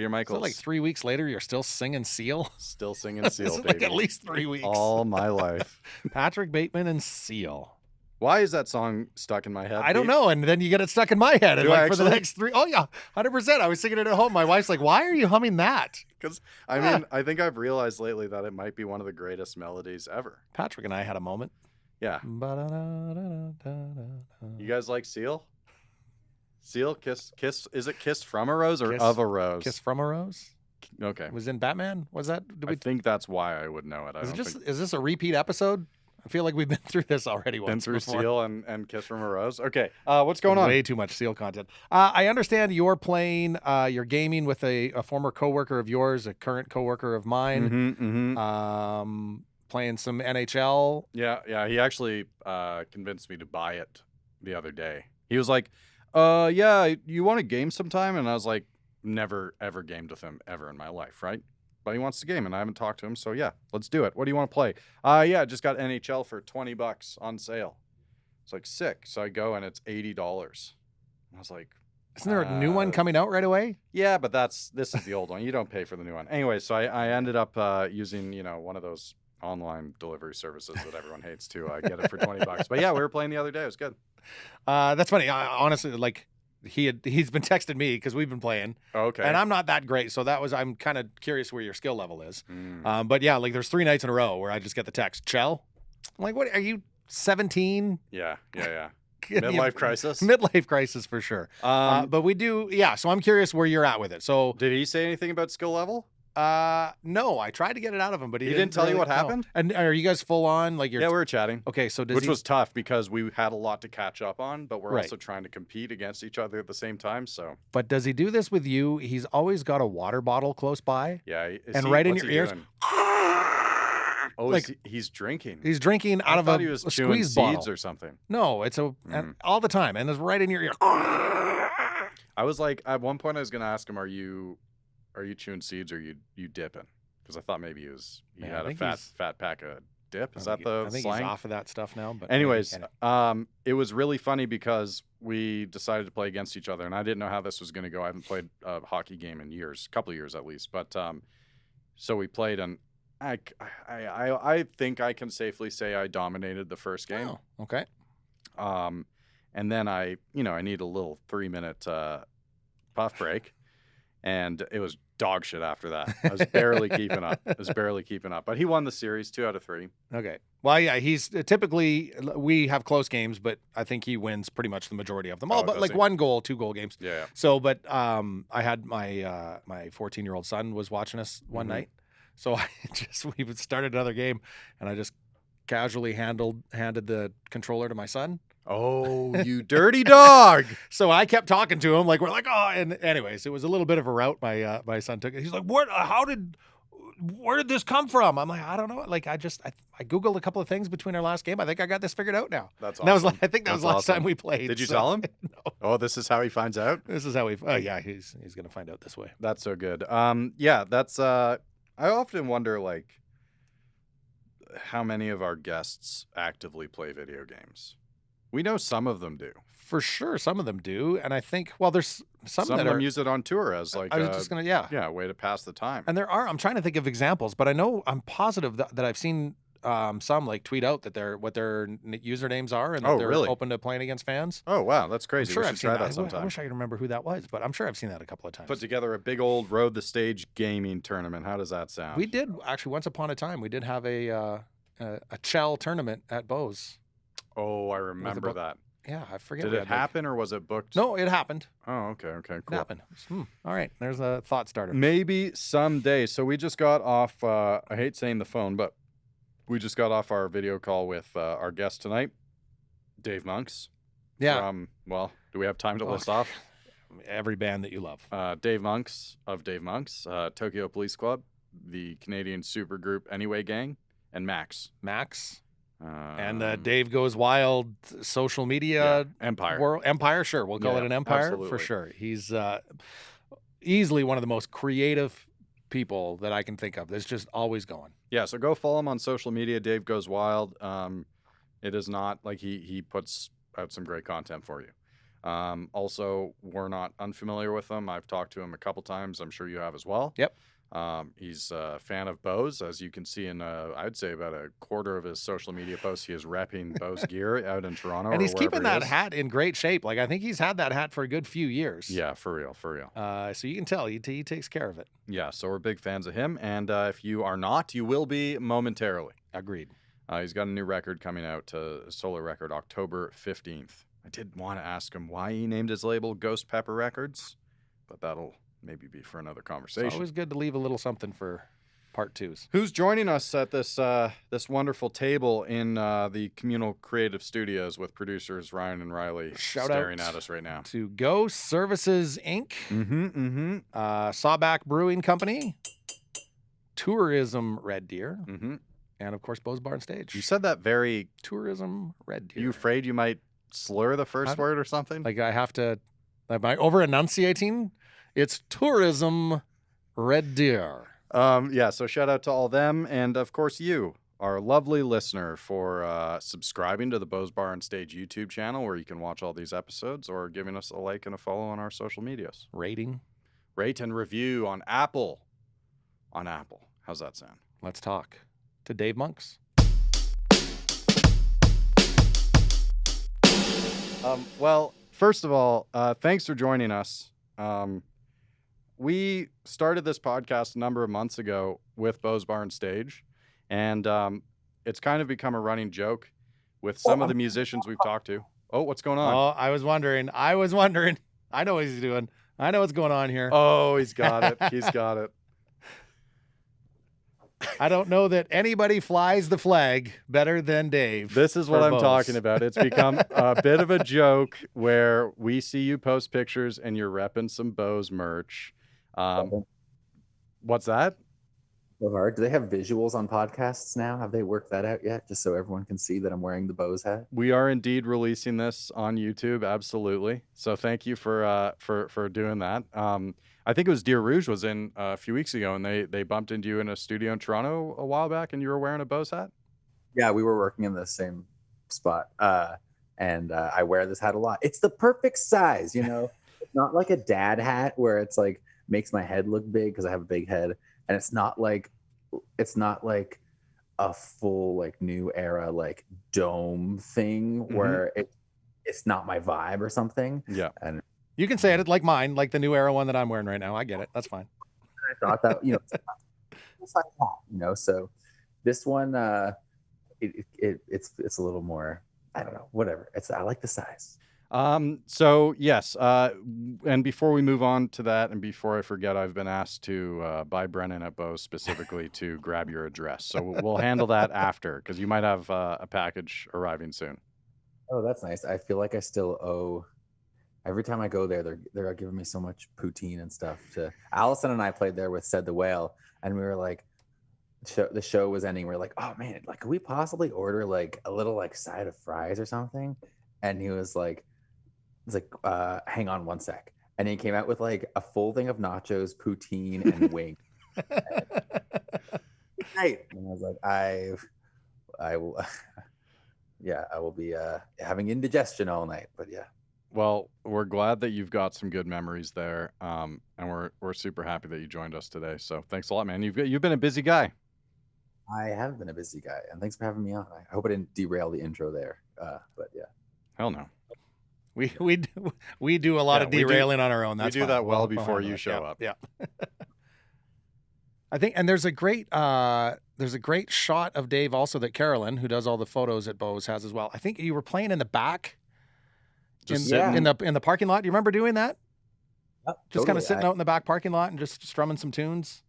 Peter Michaels. So like 3 weeks later, you're still singing Seal? Still singing Seal, It's baby. like at least 3 weeks. All my life. Patrick Bateman and Seal. Why is that song stuck in my head? I don't Pete? know, and then you get it stuck in my head, and Do I like for the actually? next 3. Oh yeah, 100%. I was singing it at home. My wife's like, "Why are you humming that?" Because I mean, I think I've realized lately that it might be one of the greatest melodies ever. Patrick and I had a moment. Yeah. You guys like Seal? Seal, kiss. Is it Kiss from a Rose or Kiss- of a Rose? Kiss from a Rose. Okay. It was in Batman. Was that? I think that's why I would know it. Is this a repeat episode? I feel like we've been through this already once been through before. Seal and Kiss from a Rose. Okay. What's going on? Way too much Seal content. I understand you're playing. You're gaming with a former coworker of yours, a current coworker of mine. Playing some NHL. Yeah. He actually convinced me to buy it the other day. He was like, yeah, you want to game sometime? And I was like, never, ever gamed with him ever in my life, right? But he wants to game, and I haven't talked to him, so yeah, let's do it. What do you want to play? Yeah, just got NHL for $20 on sale. It's like, sick. So I go, and it's $80. I was like, isn't there a new one coming out right away? yeah, but this is the old one. You don't pay for the new one. Anyway, so I ended up using, one of those online delivery services that everyone hates to get it for $20. But yeah, we were playing the other day. It was good. That's funny. Honestly, like he's been texting me because we've been playing. Okay. And I'm not that great, so I'm kind of curious where your skill level is. But yeah, like there's 3 nights in a row where I just get the text, Chell. I'm like, what are you, 17? Yeah. Midlife crisis. Midlife crisis for sure. But we do, yeah. So I'm curious where you're at with it. So did he say anything about skill level? no, I tried to get it out of him, but he didn't tell you what happened. And are you guys full on? Like Yeah, we were chatting. Okay, so which was tough because we had a lot to catch up on, but we're Right. also trying to compete against each other at the same time. So But does he do this with you? He's always got a water bottle close by. yeah, And right in what's your he ears. doing? Oh, Like- he's drinking. He's drinking out I of thought a he was a chewing squeeze seeds bottle. or something. No, it's and all the time, and it's right in your ear. I was like, at one point, I was going to ask him, "Are you chewing seeds or you dipping?" Because I thought maybe he Man, I had a think fat pack of dip. Is that the I think slang? he's off of that stuff now. But Anyways, it was really funny because we decided to play against each other, and I didn't know how this was going to go. I haven't played a hockey game in years, a couple of years at least. But so we played, and I think I can safely say I dominated the first game. Oh, okay. And then I need a little 3-minute puff break, and it was dog shit after that. I was barely keeping up. But he won the series 2 out of 3. Okay. Well, yeah, he's typically we have close games, but I think he wins pretty much the majority of them all. Oh, But does like he? 1 goal, 2 goal games. Yeah. So, but I had my 14-year-old son was watching us one night, so we started another game, and I just casually handed the controller to my son. Oh, you dirty dog! So I kept talking to him, like we're like, oh, and anyways, it was a little bit of a route. My son took it. He's like, what? Where did this come from? I'm like, I don't know. Like I googled a couple of things between our last game. I think I got this figured out now. That's And that was awesome. I think that was That's last awesome. time we played. Did you so- tell him? No. Oh, this is how he finds out? This is how we. Oh yeah, he's gonna find out this way. That's so good. Yeah, that's I often wonder like how many of our guests actively play video games. We know some of them do. For sure, some of them do, and I think there's some Some that of them are. use it on tour as like I was just gonna a way to pass the time. And there are. I'm trying to think of examples, but I'm positive that I've seen some like tweet out that what their usernames are and that they're really? open to playing against fans. Oh wow, that's I'm crazy. sure We I've should seen try that. that sometime. I wish I could remember who that was, but I'm sure I've seen that a couple of times. Put together a big old Road the Stage gaming tournament. How does that sound? We did actually once upon a time. We did have a Chell tournament at Bose. Oh, I remember that. Yeah, I forget. Did we it had, like- happen or was it booked? No, it happened. Oh, okay, It cool. happened. All right, there's a thought starter. Maybe someday. So we just got off. I hate saying the phone, but we just got off our video call with our guest tonight, Dave Monks. Yeah, Do we have time to list off? every band that you love. Dave Monks of Dave Monks, Tokyo Police Club, the Canadian supergroup Anyway Gang, and Max. And the Dave Goes Wild social media Empire. world empire. Sure, we'll call Yeah, it an empire absolutely. for sure. He's easily one of the most creative people that I can think of. That's just always going. Yeah, so go follow him on social media. Dave Goes Wild. It is not like he puts out some great content for you. Also, we're not unfamiliar with him. I've talked to him a couple times. I'm sure you have as well. Yep. He's a fan of Bose, as you can see in, I'd say about a quarter of his social media posts. He is repping Bose gear out in Toronto. And he's or wherever keeping he that is. hat in great shape. Like, I think he's had that hat for a good few years. Yeah, for real, for real. So you can tell he takes care of it. Yeah, so we're big fans of him. And if you are not, you will be momentarily. Agreed. He's got a new record coming out, a solo record, October 15th. I did want to ask him why he named his label Ghost Pepper Records, but that'll maybe be for another conversation. It's always good to leave a little something for part twos. Who's joining us at this this wonderful table in the Communal Creative Studios with producers Ryan and Ryley staring at us right now? To Go Services Inc., Sawback Brewing Company, Tourism Red Deer, and of course Bose Bar and Stage. You said that very... Tourism Red Deer. You afraid you might slur the first word or something? Like I have to... Am I over-enunciating? It's Tourism Red Deer. Yeah, so shout out to all them. And of course you, our lovely listener, for subscribing to the Bose Bar and Stage YouTube channel where you can watch all these episodes, or giving us a like and a follow on our social medias. Rate and review on Apple. On Apple. How's that sound? Let's talk to Dave Monks. Well, first of all, thanks for joining us. We started this podcast a number of months ago with Bose Bar and Stage, and it's kind of become a running joke with some of the musicians we've talked to. Oh, what's going on? Oh, I was wondering. I know what he's doing. I know what's going on here. Oh, he's got it. He's got it. I don't know that anybody flies the flag better than Dave. This is what I'm Bose. talking about. It's become a bit of a joke where we see you post pictures and you're repping some Bose merch. What's that? So hard. Do they have visuals on podcasts now? Have they worked that out yet? Just so everyone can see that I'm wearing the Bose hat. We are indeed releasing this on YouTube. Absolutely. So thank you for doing that. I think it was Deer Rouge was in a few weeks ago, and they bumped into you in a studio in Toronto a while back, and you were wearing a Bose hat. Yeah, we were working in the same spot, and I wear this hat a lot. It's the perfect size, you know. It's not like a dad hat where it's like makes my head look big because I have a big head, and it's not like a full like new era like dome thing where it's not my vibe or something. Yeah, and you can say it like mine, like the new era one that I'm wearing right now. I get it. That's fine. I thought that, you know, it's like that, you know. So this one, it's a little more, I don't know, whatever. I like the size. So yes, and before we move on to that, and before I forget, I've been asked to by Brennan at Bose specifically to grab your address. So we'll handle that after, because you might have a package arriving soon. Oh, that's nice. I feel like I still owe. Every time I go there, they're giving me so much poutine and stuff. Allison and I played there with Said the Whale, and we were like, the show was ending. We were like, oh man, like, could we possibly order like a little like side of fries or something? And he was like, hang on one sec. And he came out with like a full thing of nachos, poutine, and wing. Right. And I was like, I will, yeah, I will be having indigestion all night. But yeah. Well, we're glad that you've got some good memories there, and we're super happy that you joined us today. So thanks a lot, man. You've been a busy guy. I have been a busy guy, and thanks for having me on. I hope I didn't derail the intro there, but yeah. Hell no. We do a lot of derailing on our own. That's we do fine. that well before you show up. Yeah. I think, and there's a great shot of Dave also that Carolyn, who does all the photos at Bose, has as well. I think you were playing in the back. In the parking lot. Do you remember doing that? Yep, just kind of sitting out in the back parking lot and just strumming some tunes.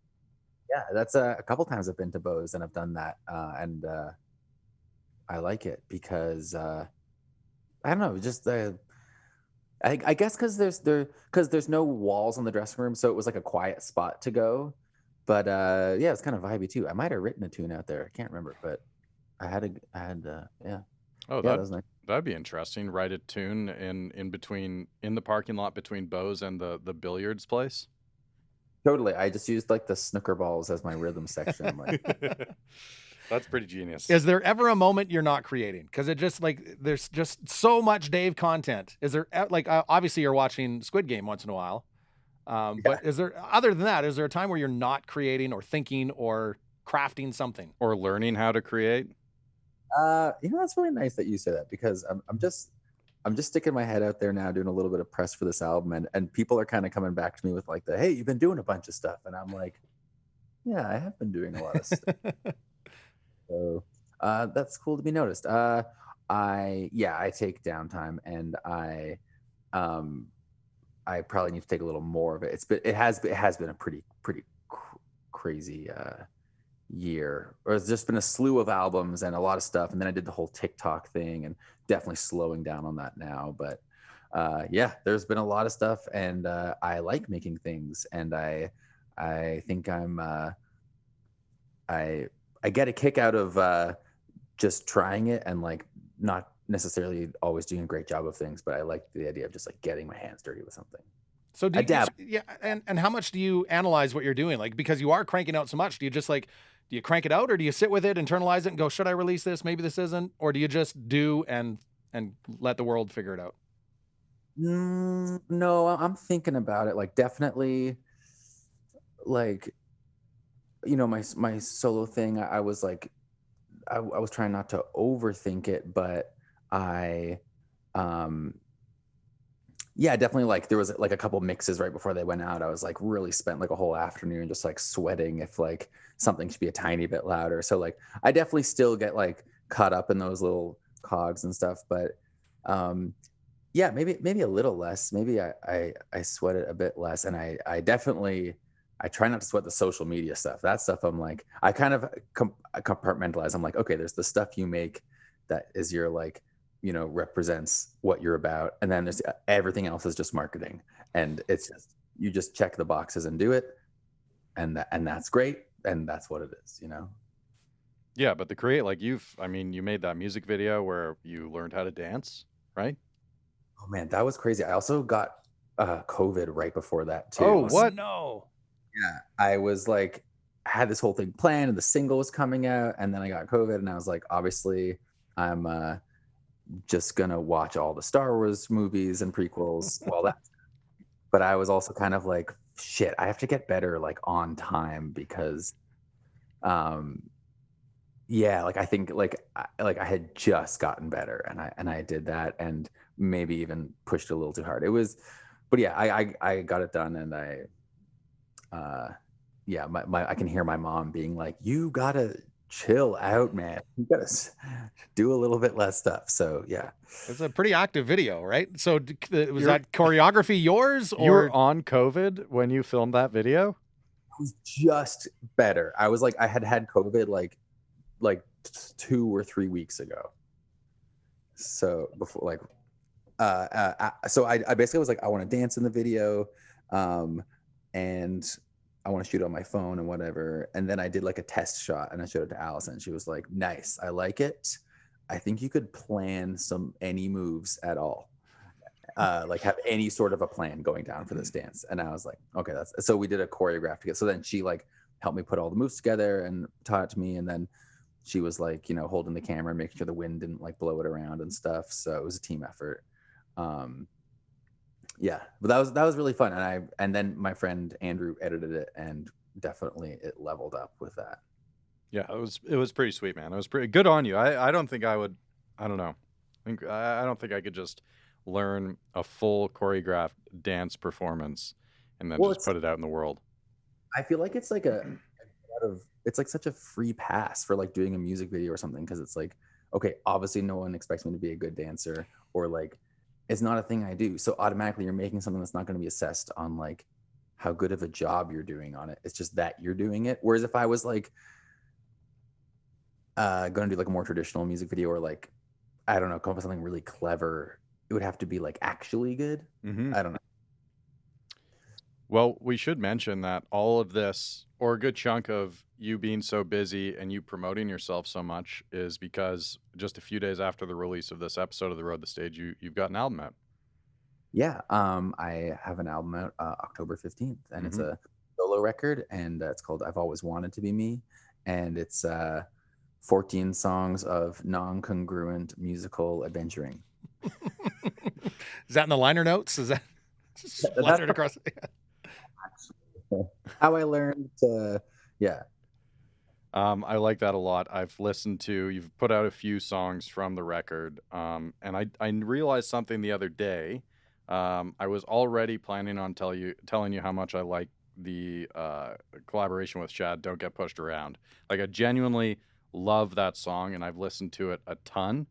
Yeah, that's a couple times I've been to Bose and I've done that, and I like it because I don't know, just I guess because there's no walls on the dressing room, so it was like a quiet spot to go. But yeah, it's kind of vibey too. I might have written a tune out there. I can't remember, but I had yeah. Oh, yeah, that was nice. That'd be interesting. Write a tune in the parking lot between Bose and the billiards place. Totally. I just used like the snooker balls as my rhythm section. That's pretty genius. Is there ever a moment you're not creating? Because it just like there's just so much Dave content. Is there like obviously you're watching Squid Game once in a while, but is there other than that? Is there a time where you're not creating or thinking or crafting something or learning how to create? That's really nice that you say that, because I'm just sticking my head out there now, doing a little bit of press for this album, and people are kind of coming back to me with like hey, you've been doing a bunch of stuff, and I'm like, yeah, I have been doing a lot of stuff. So that's cool to be noticed. I take downtime, and I probably need to take a little more of it. It has been a pretty crazy year. Or it's just been a slew of albums and a lot of stuff, and then I did the whole TikTok thing, and definitely slowing down on that now. But there's been a lot of stuff, and I like making things, and I think I get a kick out of just trying it, and like not necessarily always doing a great job of things, but I like the idea of just like getting my hands dirty with something. So and how much do you analyze what you're doing? Like, because you are cranking out so much, do you crank it out, or do you sit with it, internalize it, and go, should I release this? Maybe this isn't, or do you just do and let the world figure it out? No, I'm thinking about it. Like, definitely, like, my solo thing. I was like, I was trying not to overthink it, but definitely, like there was like a couple mixes right before they went out. I was like really spent like a whole afternoon just like sweating if like something should be a tiny bit louder. So like I definitely still get like caught up in those little cogs and stuff, but maybe a little less. Maybe I sweat it a bit less, and I try not to sweat the social media stuff. That stuff I'm like, I kind of compartmentalize. I'm like, okay, there's the stuff you make that is your like, represents what you're about. And then there's everything else is just marketing. And it's just, you just check the boxes and do it. And that's great. And that's what it is, Yeah, but you made that music video where you learned how to dance, right? Oh man, that was crazy. I also got COVID right before that too. Oh, what? No. Yeah, I was like, I had this whole thing planned, and the single was coming out, and then I got COVID, and I was like, obviously, I'm just gonna watch all the Star Wars movies and prequels while that. But I was also kind of like, shit, I have to get better like on time, because, like I think like I had just gotten better, and I did that, and maybe even pushed it a little too hard. It was, but yeah, I got it done, and I can hear my mom being like, you gotta chill out, man. You gotta do a little bit less stuff. So yeah, it's a pretty active video, right? So was that choreography yours, or you were on COVID when you filmed that video? It was just better. I was like, I had COVID like 2 or 3 weeks ago. So before like, so I basically was like, I want to dance in the video, and I want to shoot on my phone and whatever. And then I did like a test shot, and I showed it to Allison. She was like, nice, I like it. I think you could plan any moves at all. Like have any sort of a plan going down for this dance. And I was like, okay, so we did a choreograph together. So then she like helped me put all the moves together and taught it to me. And then she was like, holding the camera and making sure the wind didn't like blow it around and stuff. So it was a team effort. But that was really fun, and then my friend Andrew edited it, and definitely it leveled up with that. Yeah, it was pretty sweet, man. It was pretty good on you. I don't think I would. I don't know. I don't think I could just learn a full choreographed dance performance and then just put it out in the world. I feel like it's like it's like such a free pass for like doing a music video or something, because it's like, okay, obviously no one expects me to be a good dancer, or like it's not a thing I do. So automatically you're making something that's not going to be assessed on like how good of a job you're doing on it. It's just that you're doing it. Whereas if I was like going to do like a more traditional music video, or like, I don't know, come up with something really clever, it would have to be like actually good. Mm-hmm. I don't know. Well, we should mention that all of this, or a good chunk of you being so busy and you promoting yourself so much, is because just a few days after the release of this episode of The Road to Stage, you've got an album out. Yeah, I have an album out October 15th, and it's a solo record, and it's called I've Always Wanted to Be Me, and it's 14 songs of non-congruent musical adventuring. Is that in the liner notes? Is that splattered across? How I learned to, yeah. I like that a lot. You've put out a few songs from the record, and I realized something the other day. I was already planning on telling you how much I like the collaboration with Shad, Don't Get Pushed Around. Like, I genuinely love that song, and I've listened to it a ton.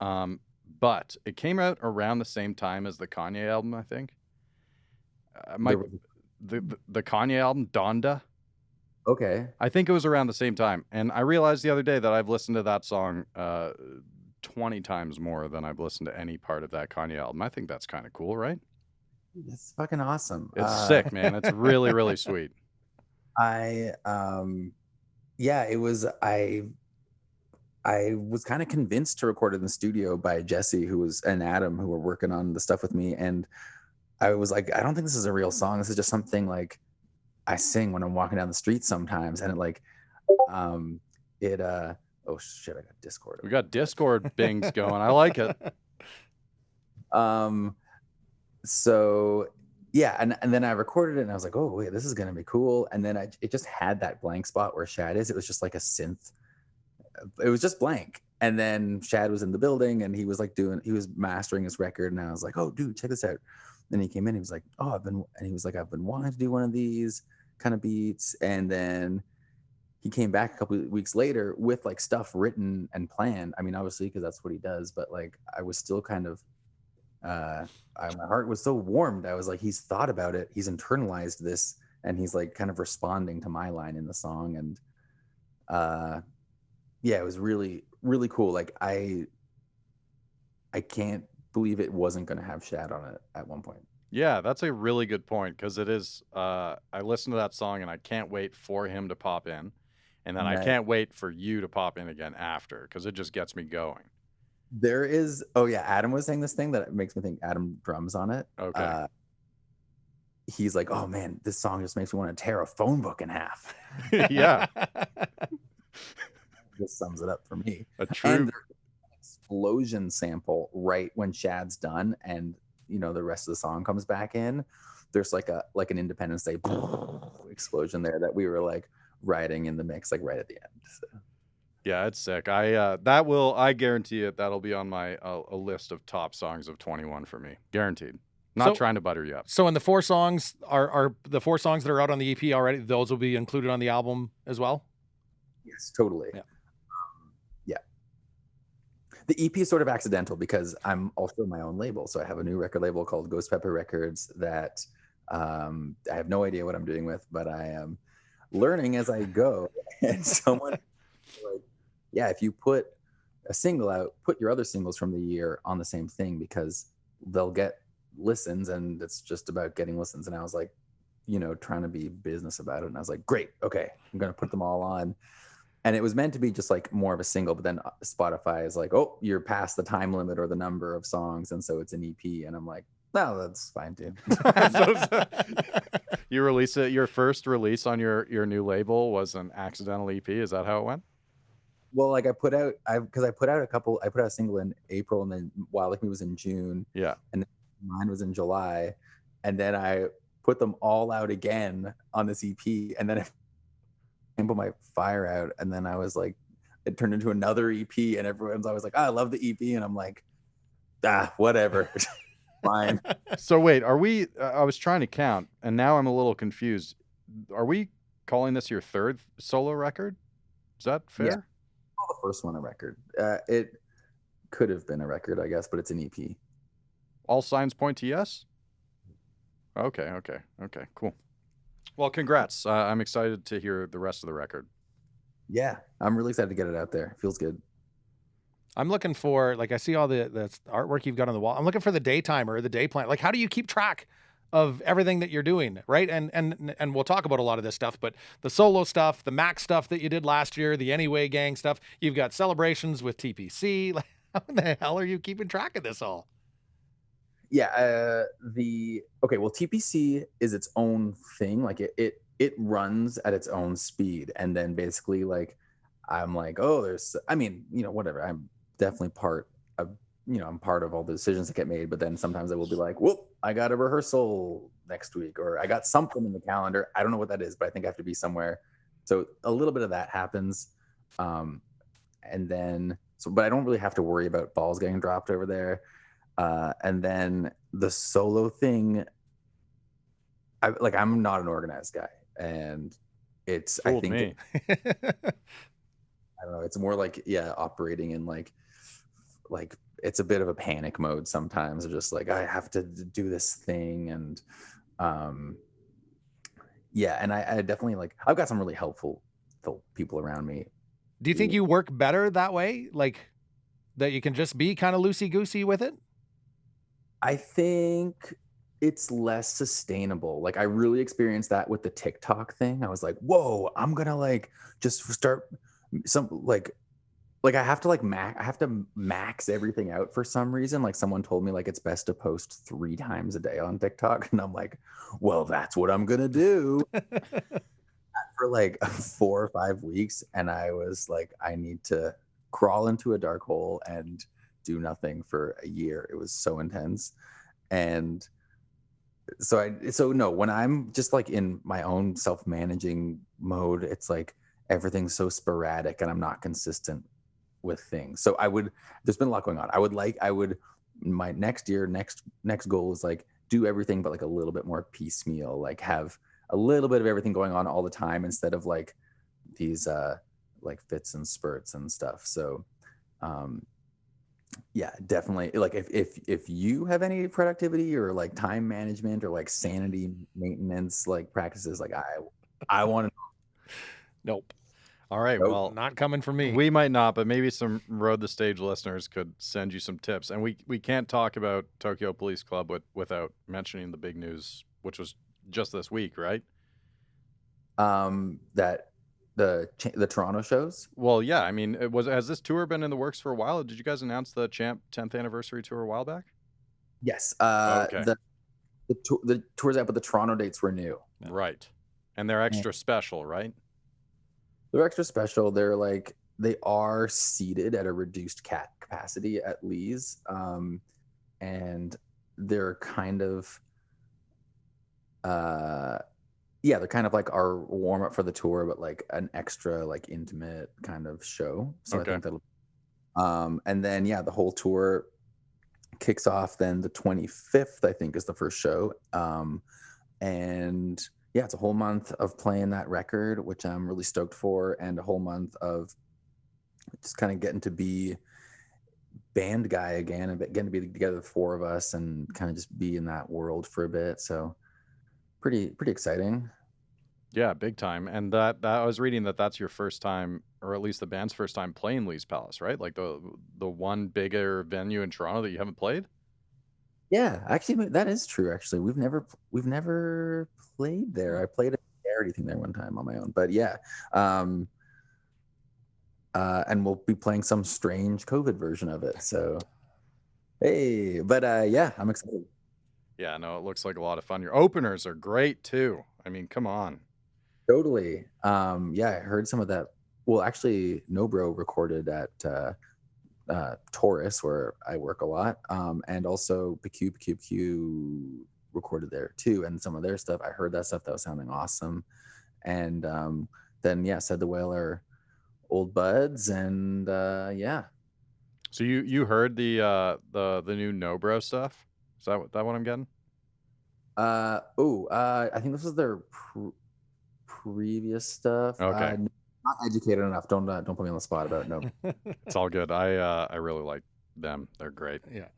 But it came out around the same time as the Kanye album, I think. The Kanye album, Donda. Okay. I think it was around the same time. And I realized the other day that I've listened to that song 20 times more than I've listened to any part of that Kanye album. I think that's kind of cool, right? It's fucking awesome. It's sick, man. It's really, really sweet. It was, I was kind of convinced to record it in the studio by Jesse, and Adam, who were working on the stuff with me. And I was like, I don't think this is a real song. This is just something like I sing when I'm walking down the street sometimes. And oh shit, I got Discord. We got Discord bings going. I like it. So yeah, and then I recorded it and I was like, oh wait, this is gonna be cool. And then it just had that blank spot where Shad is. It was just like a synth. It was just blank. And then Shad was in the building and he was mastering his record. And I was like, oh dude, check this out. Then he came in, he was like, I've been wanting to do one of these kind of beats. And then he came back a couple of weeks later with like stuff written and planned. I mean, obviously, because that's what he does, but like I was still kind of my heart was so warmed. I was like, he's thought about it, he's internalized this, and he's like kind of responding to my line in the song. And it was really, really cool. Like I can't believe it wasn't going to have Shad on it at one point. Yeah, that's a really good point, because it is. I listened to that song and I can't wait for him to pop in, and then I can't wait for you to pop in again after, because it just gets me going. There is, Adam was saying this thing that makes me think Adam drums on it. Okay. He's like, oh man, this song just makes me want to tear a phone book in half. Yeah. This sums it up for me. A true. And there's an explosion sample right when Shad's done, and the rest of the song comes back in. There's like an Independence Day explosion there that we were like riding in the mix, like right at the end. So. Yeah, it's sick. I guarantee it. That'll be on my a list of top songs of 21 for me. Guaranteed. Not trying to butter you up. So in the 4 songs are the 4 songs that are out on the EP already, those will be included on the album as well? Yes, totally. Yeah. The EP is sort of accidental because I'm also my own label. So I have a new record label called Ghost Pepper Records that I have no idea what I'm doing with, but I am learning as I go. And someone like, yeah, if you put a single out, put your other singles from the year on the same thing, because they'll get listens, and it's just about getting listens. And I was like, trying to be business about it. And I was like, great, okay, I'm going to put them all on. And it was meant to be just like more of a single, but then Spotify is like, oh, you're past the time limit or the number of songs, and so it's an EP. And I'm like, no, that's fine too. You release it. Your first release on your new label was an accidental EP. Is that how it went? Well, like I put out a single in April, and then Wild Like Me was in June. Yeah. And then mine was in July, and then I put them all out again on this EP, and then I put my fire out, and then I was like, it turned into another EP, and everyone's always like, I love the EP, and I'm like, whatever. Fine. So wait, are we I was trying to count, and now I'm a little confused. Are we calling this your third solo record? Is that fair? Yeah. The first one a record. It could have been a record, I guess, but it's an EP. All signs point to yes? Okay, cool. Well, congrats. I'm excited to hear the rest of the record. Yeah, I'm really excited to get it out there. It feels good. I'm looking for, like, I see all the artwork you've got on the wall. I'm looking for the day timer, the day plan. Like, how do you keep track of everything that you're doing, right? And we'll talk about a lot of this stuff, but the solo stuff, the Max stuff that you did last year, the Anyway Gang stuff, you've got celebrations with TPC. Like, how in the hell are you keeping track of this all? Yeah, TPC is its own thing. Like it runs at its own speed, and then basically like I'm like, oh, I mean, whatever. I'm definitely part of, I'm part of all the decisions that get made. But then sometimes I will be like, whoop, I got a rehearsal next week, or I got something in the calendar. I don't know what that is, but I think I have to be somewhere. So a little bit of that happens. And then, but I don't really have to worry about balls getting dropped over there. And then the solo thing, I'm not an organized guy, and I Fooled think me. I don't know. It's more like, operating in like it's a bit of a panic mode sometimes. Just like, I have to do this thing, and and I definitely I've got some really helpful people around me. Do you think you work better that way? Like that you can just be kind of loosey goosey with it? I think it's less sustainable. Like, I really experienced that with the TikTok thing. I was like, whoa, I'm gonna just start some I have to max everything out for some reason. Like, someone told me it's best to post 3 times a day on TikTok, and I'm like, well, that's what I'm gonna do for 4 or 5 weeks. And I was like, I need to crawl into a dark hole and do nothing for a year. It was so intense. And so no, when I'm just in my own self-managing mode, it's everything's so sporadic and I'm not consistent with things. So there's been a lot going on. My next goal is do everything, but a little bit more piecemeal, have a little bit of everything going on all the time instead of these fits and spurts and stuff. So definitely. If you have any productivity or time management or sanity maintenance practices, I want to. Nope. All right. Nope. Well, Not coming for me. we might not, but maybe some Road the Stage listeners could send you some tips. And we can't talk about Tokyo Police Club without mentioning the big news, which was just this week, right? That the Toronto shows. Well, yeah. I mean, has this tour been in the works for a while? Did you guys announce the Champ 10th anniversary tour a while back? Yes. Okay. The tours out, but the Toronto dates were new. Right. And they're extra special, right? They're extra special. They are seated at a reduced capacity at Lee's, and they're kind of they're kind of our warm up for the tour, but an extra intimate kind of show. So Okay. I think that'll and then the whole tour kicks off then the 25th, I think, is the first show. And it's a whole month of playing that record, which I'm really stoked for, and a whole month of just kind of getting to be band guy again and getting to be together, the 4 of us, and kind of just be in that world for a bit. So pretty exciting. Yeah, big time. And that I was reading that's your first time, or at least the band's first time playing Lee's Palace, right? The one bigger venue in Toronto that you haven't played? Yeah, actually, that is true. Actually, we've never played there. I played a charity thing there one time on my own, but and we'll be playing some strange COVID version of it. So, hey, but I'm excited. Yeah, no, it looks like a lot of fun. Your openers are great too. I mean, come on. Totally. I heard some of that. Well, actually, Nobro recorded at Taurus, where I work a lot, and also PQ recorded there too, and some of their stuff. I heard that stuff that was sounding awesome, and then Said the Whale are old buds, and So you heard the new Nobro stuff? Is that what I'm getting? I think this was their previous stuff. Okay. Not educated enough. Don't put me on the spot about no. It's all good. I really like them. They're great. Yeah.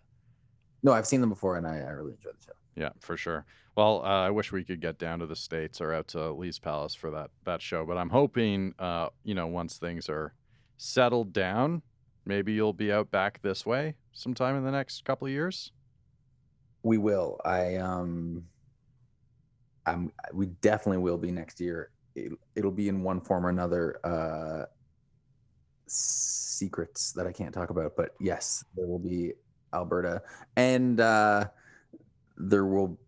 No, I've seen them before, and I really enjoy the show. Yeah, for sure. Well, I wish we could get down to the States or out to Lee's Palace for that show, but I'm hoping, once things are settled down, maybe you'll be out back this way sometime in the next couple of years. We will. We definitely will be next year. It'll be in one form or another. Secrets that I can't talk about, but yes, there will be Alberta, and there will.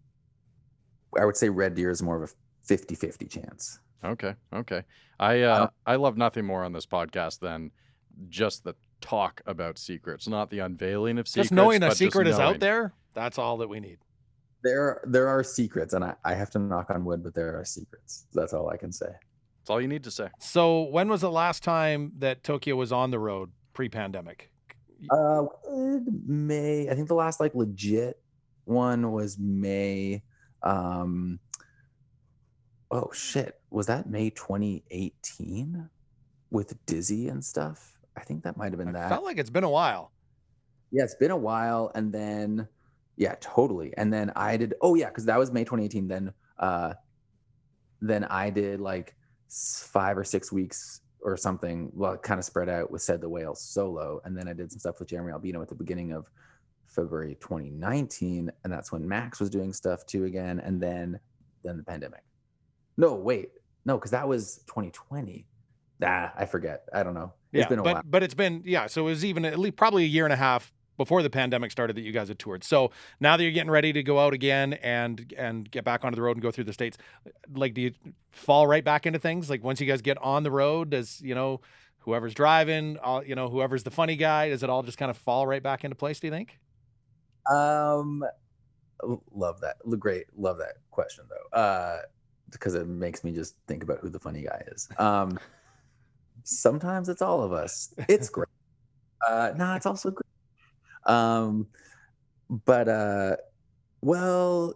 I would say Red Deer is more of a 50-50 chance. Okay. I don't, I love nothing more on this podcast than just the talk about secrets, not the unveiling of Just secrets, knowing a but just secret is out knowing. there, that's all that we need. there are secrets, and I have to knock on wood, but there are secrets. That's all I can say. That's all you need to say. So when was the last time that Tokyo was on the road pre-pandemic? May. I think the last like legit one was May. Um, oh shit, was that May 2018 with Dizzy and stuff? I think that might have been I that. felt like it's been a while. Yeah, it's been a while, and then yeah, totally. And then I did. Oh yeah, because that was May 2018. Then I did like 5 or 6 weeks or something. Well, kind of spread out with Said the Whale solo, and then I did some stuff with Jeremy Albino at the beginning of February 2019, and that's when Max was doing stuff too again, and then the pandemic. No, wait, no, because that was 2020. I forget. I don't know. It's been a while. But it's been, so it was even at least probably a year and a half before the pandemic started that you guys had toured. So now that you're getting ready to go out again and get back onto the road and go through the States, like, do you fall right back into things? Like, once you guys get on the road, does, whoever's driving, whoever's the funny guy, does it all just kind of fall right back into place, do you think? Love that. Great. Love that question though. Because it makes me just think about who the funny guy is. Sometimes it's all of us. It's great. No, it's also great. But well,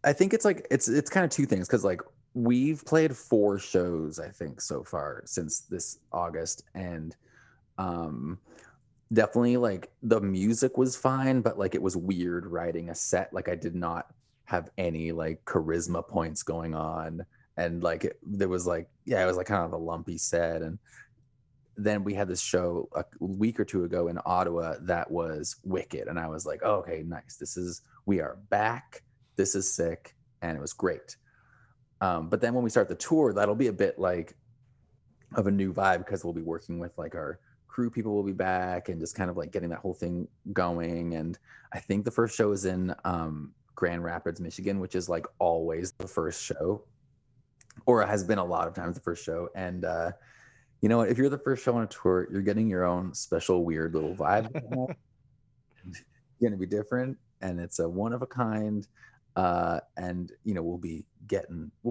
I think it's like it's kind of two things, because like we've played 4 shows I think so far since this August, and definitely like the music was fine, but like it was weird writing a set. Like I did not have any like charisma points going on, and like there was like, yeah, it was like kind of a lumpy set. And then we had this show a week or 2 ago in Ottawa that was wicked, and I was like, oh, okay, nice, we are back, this is sick, and it was great. But then when we start the tour, that'll be a bit like of a new vibe, because we'll be working with like our crew people will be back, and just kind of like getting that whole thing going. And I think the first show is in Grand Rapids, Michigan, which is like always the first show, or it has been a lot of times the first show. And you know what? If you're the first show on a tour, you're getting your own special, weird little vibe. It's going to be different, and it's a one of a kind. And we'll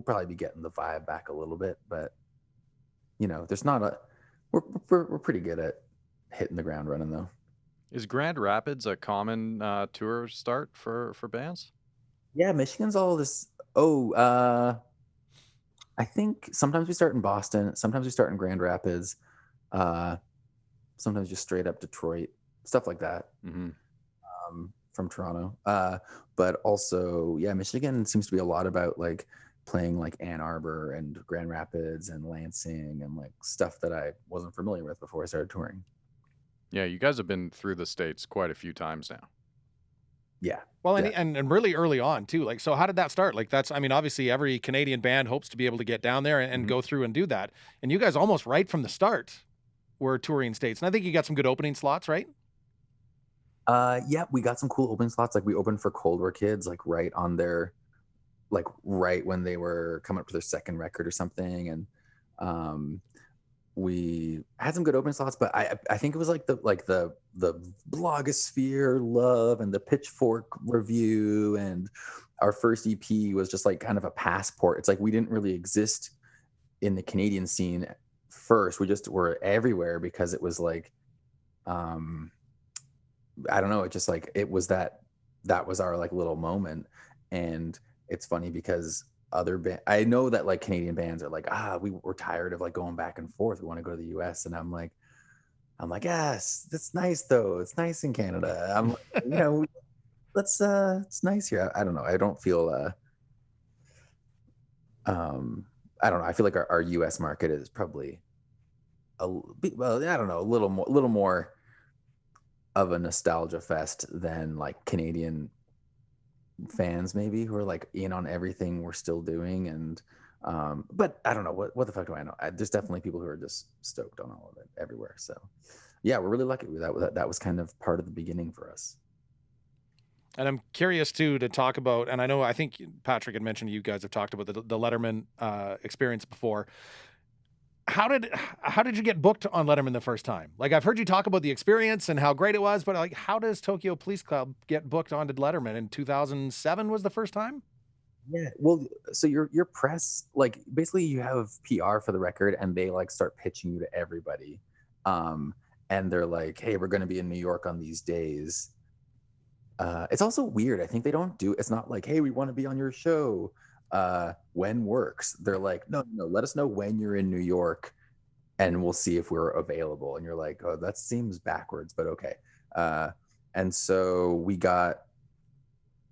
probably be getting the vibe back a little bit, but there's not a. We're pretty good at hitting the ground running though. Is Grand Rapids a common tour start for bands? Yeah, Michigan's all this. Oh, I think sometimes we start in Boston, sometimes we start in Grand Rapids, sometimes just straight up Detroit, stuff like that. Mm-hmm. From Toronto. But also, yeah, Michigan seems to be a lot about like playing like Ann Arbor and Grand Rapids and Lansing, and like stuff that I wasn't familiar with before I started touring. Yeah, you guys have been through the States quite a few times now. Yeah. Well, Yeah. and really early on too. Like, so how did that start? Like, obviously every Canadian band hopes to be able to get down there and go through and do that. And you guys almost right from the start were touring States. And I think you got some good opening slots, right? Yeah, we got some cool opening slots. Like we opened for Cold War Kids, like right when they were coming up to their second record or something. And we had some good opening slots, but I think it was like the blogosphere love and the Pitchfork review, and our first EP was just like kind of a passport. It's like we didn't really exist in the Canadian scene first. We just were everywhere because it was like I don't know, it just like it was that was our like little moment. And it's funny because I know that like Canadian bands are like, we're tired of like going back and forth, we want to go to the US. And I'm like, yes, that's nice though, it's nice in Canada. I'm like, let's it's nice here. I don't know, I don't feel I don't know, I feel like our US market is probably I don't know, a little more of a nostalgia fest than like Canadian fans maybe, who are like in on everything we're still doing. And but I don't know, what the fuck do I know? There's definitely people who are just stoked on all of it everywhere. So yeah, we're really lucky with that was kind of part of the beginning for us. And I'm curious too to talk about, and I think Patrick had mentioned you guys have talked about the Letterman experience before. How did you get booked on Letterman the first time? Like, I've heard you talk about the experience and how great it was, but like, how does Tokyo Police Club get booked onto Letterman? In 2007 was the first time? Yeah, well, so your press, like, basically you have PR for the record, and they like start pitching you to everybody, and they're like, "Hey, we're going to be in New York on these days." It's also weird. I think they don't do. It's not like, "Hey, we want to be on your show." When works? They're like, "No, no, let us know when you're in New York, and we'll see if we're available." And you're like, "Oh, that seems backwards, but okay." And so we got.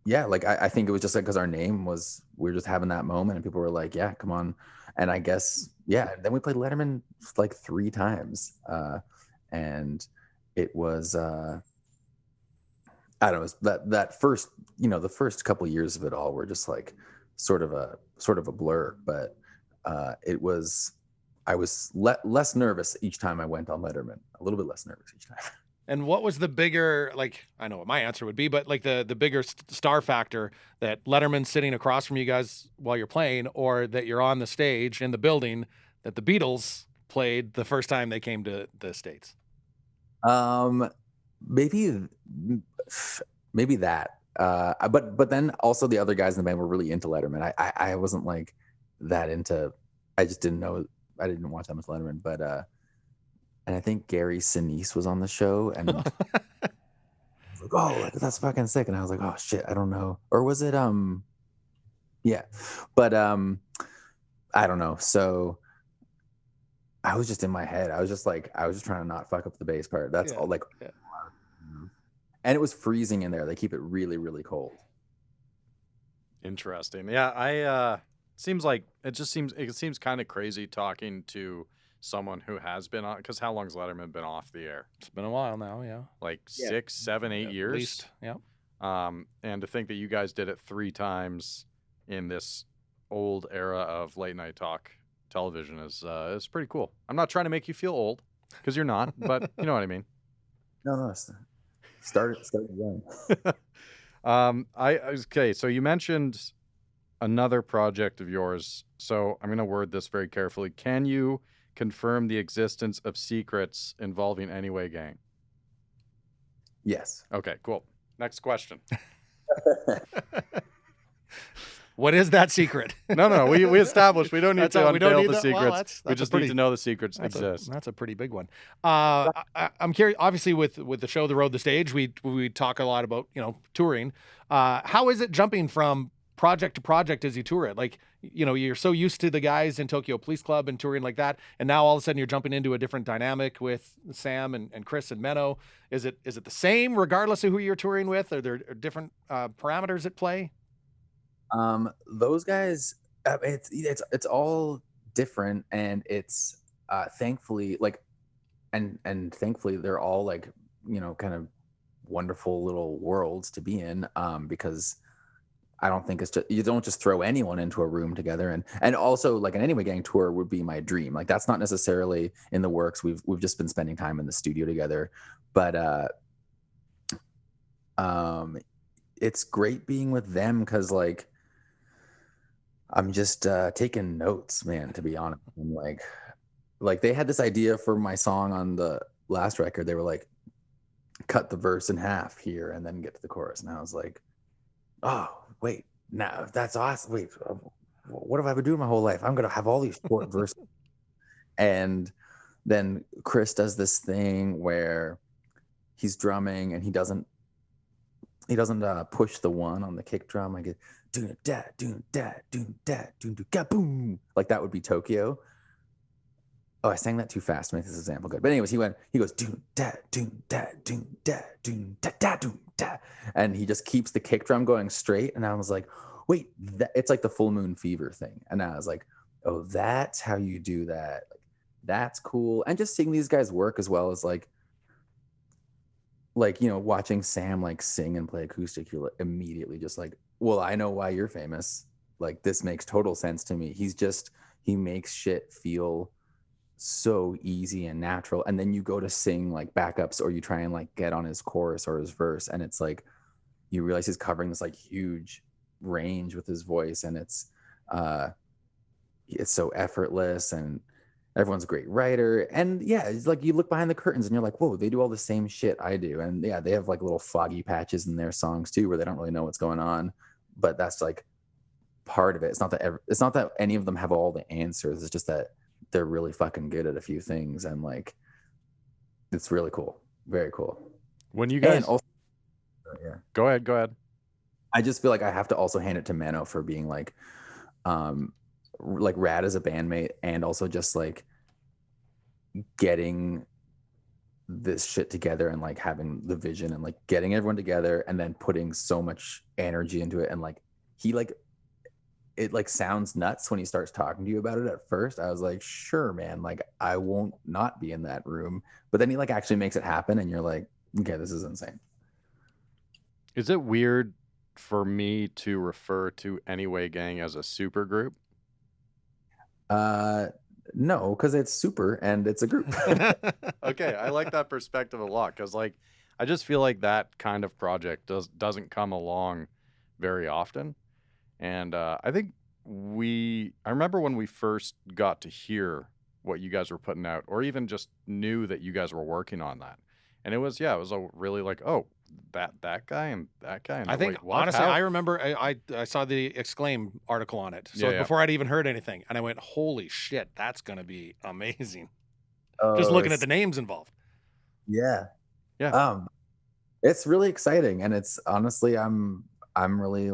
Yeah, like I think it was just like because our name was, we were just having that moment, and people were like, "Yeah, come on." And I guess, yeah, then we played Letterman like 3 times, and it was I don't know, it was that first, the first couple years of it all were just like sort of a blur, but it was, I was less nervous each time I went on Letterman, a little bit less nervous each time. And what was the bigger, like, I know what my answer would be, but like the bigger star factor, that Letterman's sitting across from you guys while you're playing, or that you're on the stage in the building that the Beatles played the first time they came to the States? Maybe maybe that. But then also the other guys in the band were really into Letterman. I wasn't like that into. I just didn't know. I didn't watch that much Letterman, but and I think Gary Sinise was on the show, and I was like, "Oh, like, that's fucking sick." And I was like, "Oh shit, I don't know." Or was it yeah. But I don't know. So I was just in my head. I was just trying to not fuck up the bass part. That's all, like, Yeah. and it was freezing in there. They keep it really, really cold. Interesting. Yeah, I it seems kind of crazy talking to someone who has been on, because how long's Letterman been off the air? It's been a while now, yeah. Like Yeah. 6, 7, 8 At years. least, yeah. And to think that you guys did it 3 times in this old era of late night talk television is pretty cool. I'm not trying to make you feel old, because you're not, but you know what I mean. No, start young. Okay, so you mentioned another project of yours, so I'm going to word this very carefully. Can you confirm the existence of secrets involving Anyway Gang? Yes. Okay, cool. Next question. What is that secret? No, we established we don't need to unveil the secrets. That's we just need to know the secrets That's exist. that's a pretty big one. I'm curious. Obviously, with the show, The Road, the Stage, we talk a lot about touring. How is it jumping from project to project as you tour it? Like, you're so used to the guys in Tokyo Police Club and touring like that, and now all of a sudden you're jumping into a different dynamic with Sam and Chris and Menno. Is it the same regardless of who you're touring with? Are there different parameters at play? Those guys, it's all different, and it's thankfully, like, and thankfully they're all like, kind of wonderful little worlds to be in, because I don't think it's just, you don't just throw anyone into a room together, and also like an Anyway Gang tour would be my dream. Like, that's not necessarily in the works. We've just been spending time in the studio together, but it's great being with them, because like I'm just taking notes, man, to be honest. I'm like they had this idea for my song on the last record. They were like, cut the verse in half here and then get to the chorus. And I was like, oh, wait, now that's awesome. Wait, what have I been doing my whole life? I'm going to have all these short verses. And then Chris does this thing where he's drumming and he doesn't push the 1 on the kick drum. I get doon da doon da doon da doon da boom. Like, that would be Tokyo. Oh, I sang that too fast to make this example good. But anyways, he goes doon da doon da doon da doon da da doon da, and he just keeps the kick drum going straight. And I was like, wait, it's like the Full Moon Fever thing. And I was like, oh, that's how you do that. That's cool. And just seeing these guys work, as well as like watching Sam like sing and play acoustic, you're like immediately just like, well, I know why you're famous. Like, this makes total sense to me. He makes shit feel so easy and natural. And then you go to sing like backups, or you try and like get on his chorus or his verse, and it's like, you realize he's covering this like huge range with his voice, and it's so effortless, and everyone's a great writer. And yeah, it's like you look behind the curtains and you're like, whoa, they do all the same shit I do. And yeah, they have like little foggy patches in their songs too where they don't really know what's going on, but that's like part of it. It's not that any of them have all the answers. It's just that they're really fucking good at a few things, and like it's really cool. Very cool. When you guys And also, yeah, go ahead. I just feel like I have to also hand it to Mano for being like rad as a bandmate, and also just like getting this shit together, and like having the vision, and like getting everyone together, and then putting so much energy into it. And like he like it like sounds nuts when he starts talking to you about it. At first I was like, sure man, like I won't not be in that room, but then he like actually makes it happen, and you're like, okay, this is insane. Is it weird for me to refer to Anyway Gang as a super group? No, because it's super and it's a group. Okay, I like that perspective a lot, because like I just feel like that kind of project doesn't come along very often. And I think I remember when we first got to hear what you guys were putting out, or even just knew that you guys were working on that. And it was a really like, oh, that guy and that guy. And I think, wait, what? honestly, How? I remember I saw the Exclaim article on it. So Yeah. before I'd even heard anything. And I went, holy shit, that's going to be amazing. Oh, Just looking at the names involved. Yeah. Yeah. It's really exciting, and it's honestly, I'm really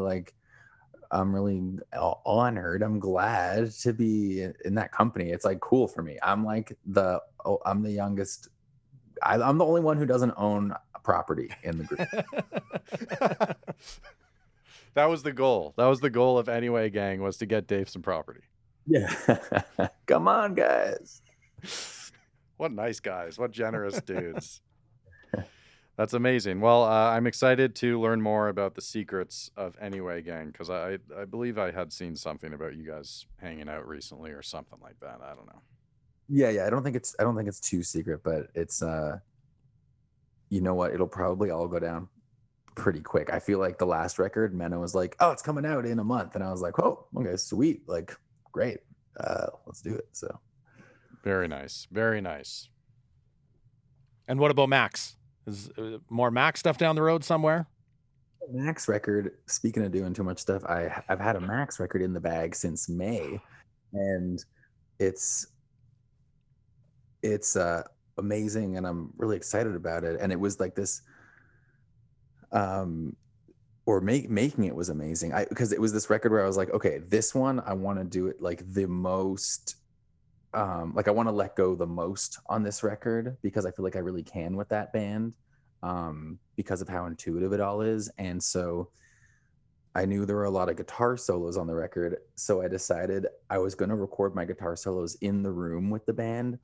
honored. I'm glad to be in that company. It's like cool for me. I'm like I'm the youngest. I'm the only one who doesn't own a property in the group. That was the goal. That was the goal of Anyway Gang, was to get Dave some property. Yeah. Come on, guys. What nice guys. What generous dudes. That's amazing. Well, I'm excited to learn more about the secrets of Anyway Gang, because I believe I had seen something about you guys hanging out recently or something like that. I don't know. Yeah. I don't think it's too secret, but it's you know what? It'll probably all go down pretty quick. I feel like the last record, Menno was like, "Oh, it's coming out in a month," and I was like, "Oh, okay, sweet, like great, let's do it." So Very nice. Very nice. And what about Max? Is more Max stuff down the road somewhere? Max record. Speaking of doing too much stuff, I've had a Max record in the bag since May, and it's amazing, and I'm really excited about it. And it was like this, making it was amazing. Because it was this record where I was like, okay, this one I want to do it like the most. Like I want to let go the most on this record, because I feel like I really can with that band, because of how intuitive it all is. And so I knew there were a lot of guitar solos on the record, so I decided I was going to record my guitar solos in the room with the band,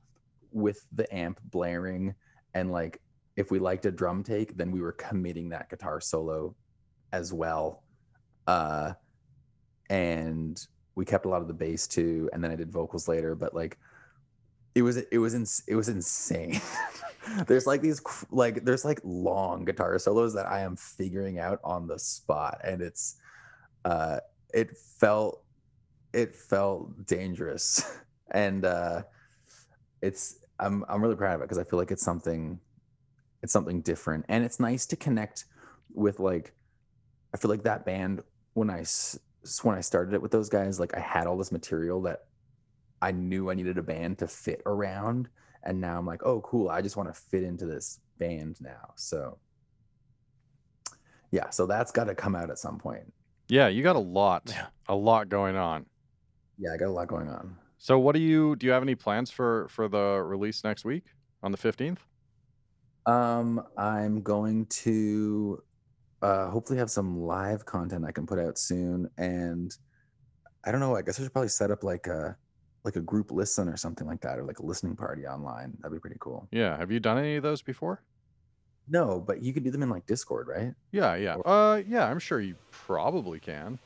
with the amp blaring, and like if we liked a drum take, then we were committing that guitar solo as well. And we kept a lot of the bass too, and then I did vocals later. But like, it was insane. There's like these there's like long guitar solos that I am figuring out on the spot, and it felt dangerous, and I'm really proud of it, because I feel like it's something different, and it's nice to connect with, like, I feel like that band, when I started it with those guys, like I had all this material that I knew I needed a band to fit around, and now I'm like, oh cool, I just want to fit into this band now. So yeah, so that's got to come out at some point. Yeah, you got a lot going on. Yeah, I got a lot going on. So what do you have any plans for the release next week on the 15th? I'm going to hopefully have some live content I can put out soon, and I don't know, I guess I should probably set up like a group listen or something like that, or like a listening party online. That'd be pretty cool. Yeah, have you done any of those before? No, but you could do them in like Discord, right? Yeah. Yeah, I'm sure you probably can.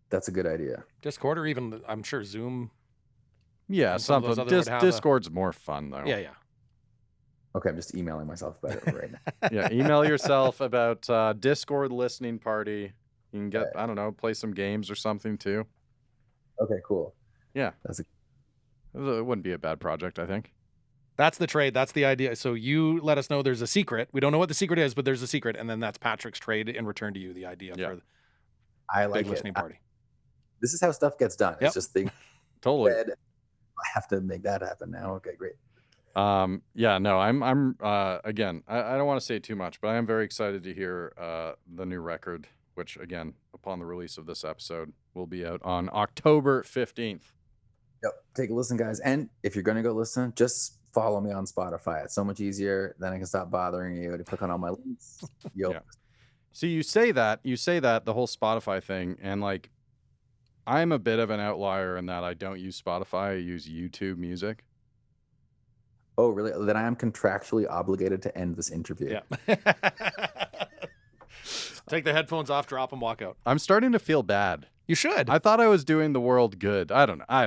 That's a good idea. Discord, or even I'm sure Zoom. Yeah, And some of something. those other would have a- Discord's more fun though. Yeah. Okay, I'm just emailing myself about it right now. Yeah, email yourself about Discord listening party. You can get, Okay. I don't know, play some games or something too. Okay, cool. Yeah, That's a, it wouldn't be a bad project, I think. That's the trade. That's the idea. So you let us know there's a secret. We don't know what the secret is, but there's a secret, and then that's Patrick's trade in return to you. The idea Yeah. for the I big like it. listening party. This is how stuff gets done. Yep. It's just things Totally. said. I have to make that happen now. Okay, great. Yeah, no, I'm again, I don't want to say too much, but I am very excited to hear the new record, which again, upon the release of this episode, will be out on October 15th. Yep. Take a listen, guys. And if you're gonna go listen, just follow me on Spotify. It's so much easier. Then I can stop bothering you to click on all my links. Yo. Yeah. See, you say that the whole Spotify thing, and like, I'm a bit of an outlier in that I don't use Spotify. I use YouTube Music. Oh, really? Then I am contractually obligated to end this interview. Yeah. Take the headphones off, drop them, walk out. I'm starting to feel bad. You should. I thought I was doing the world good. I don't know. I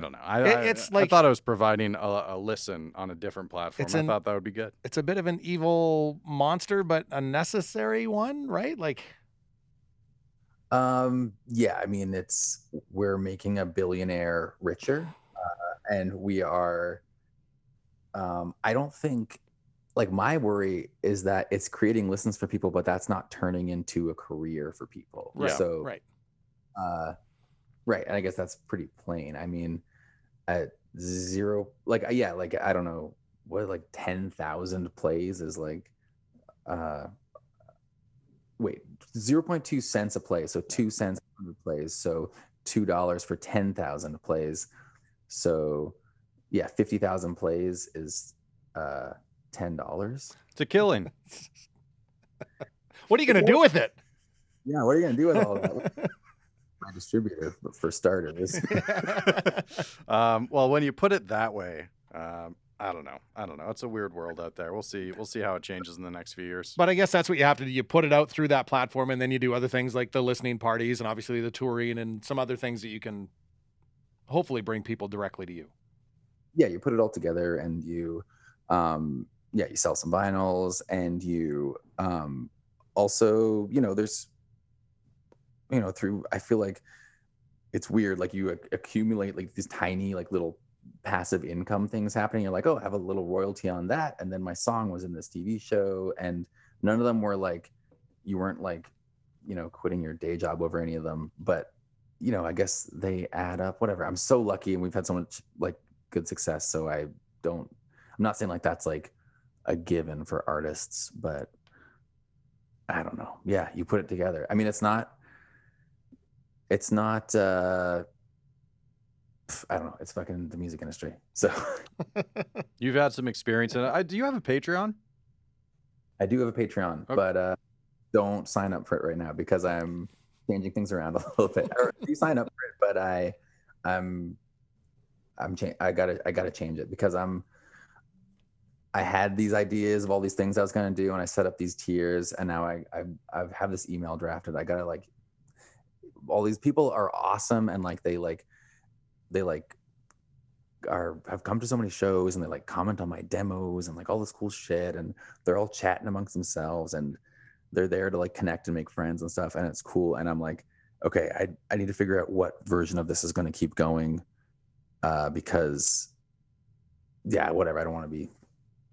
It's like- I thought I was providing a listen on a different platform. It's I thought that would be good. It's a bit of an evil monster, but a necessary one, right? Like, Yeah, I mean, we're making a billionaire richer, and we are. I don't think, like, my worry is that it's creating listens for people, but that's not turning into a career for people. right. So, Right. right, and I guess that's pretty plain. I mean, at zero, like, yeah, like, I don't know what, like 10,000 plays is like, wait, 0.2 cents a play, so 2 cents per 100 plays, so $2 for 10,000 plays. So yeah, 50,000 plays is $10. It's a killing. What are you going to do with it? Yeah, what are you gonna do with all of that? My distributor, for starters. Well, when you put it that way, I don't know. It's a weird world out there. We'll see how it changes in the next few years. But I guess that's what you have to do. You put it out through that platform, and then you do other things like the listening parties and obviously the touring and some other things that you can hopefully bring people directly to you. Yeah, you put it all together, and you you sell some vinyls, and you also, there's, through, I feel like it's weird, like you accumulate like these tiny, like, little passive income things happening. You're like, oh, I have a little royalty on that, and then my song was in this TV show, and none of them were like, you weren't like, quitting your day job over any of them, but I guess they add up. Whatever. I'm so lucky, and we've had so much like good success, so I'm not saying like that's like a given for artists, but I don't know. Yeah, you put it together. I mean, it's not I don't know. It's fucking the music industry. So You've had some experience in it. Do you have a Patreon? I do have a Patreon, Okay. but don't sign up for it right now because I'm changing things around a little bit. Or you sign up for it, but I gotta change it because I had these ideas of all these things I was gonna do, and I set up these tiers, and now I have this email drafted. I gotta, like, all these people are awesome, and like they have come to so many shows, and they like comment on my demos and like all this cool shit, and they're all chatting amongst themselves, and they're there to like connect and make friends and stuff, and it's cool. And I'm like, okay, I need to figure out what version of this is going to keep going, because yeah, whatever, I don't want to be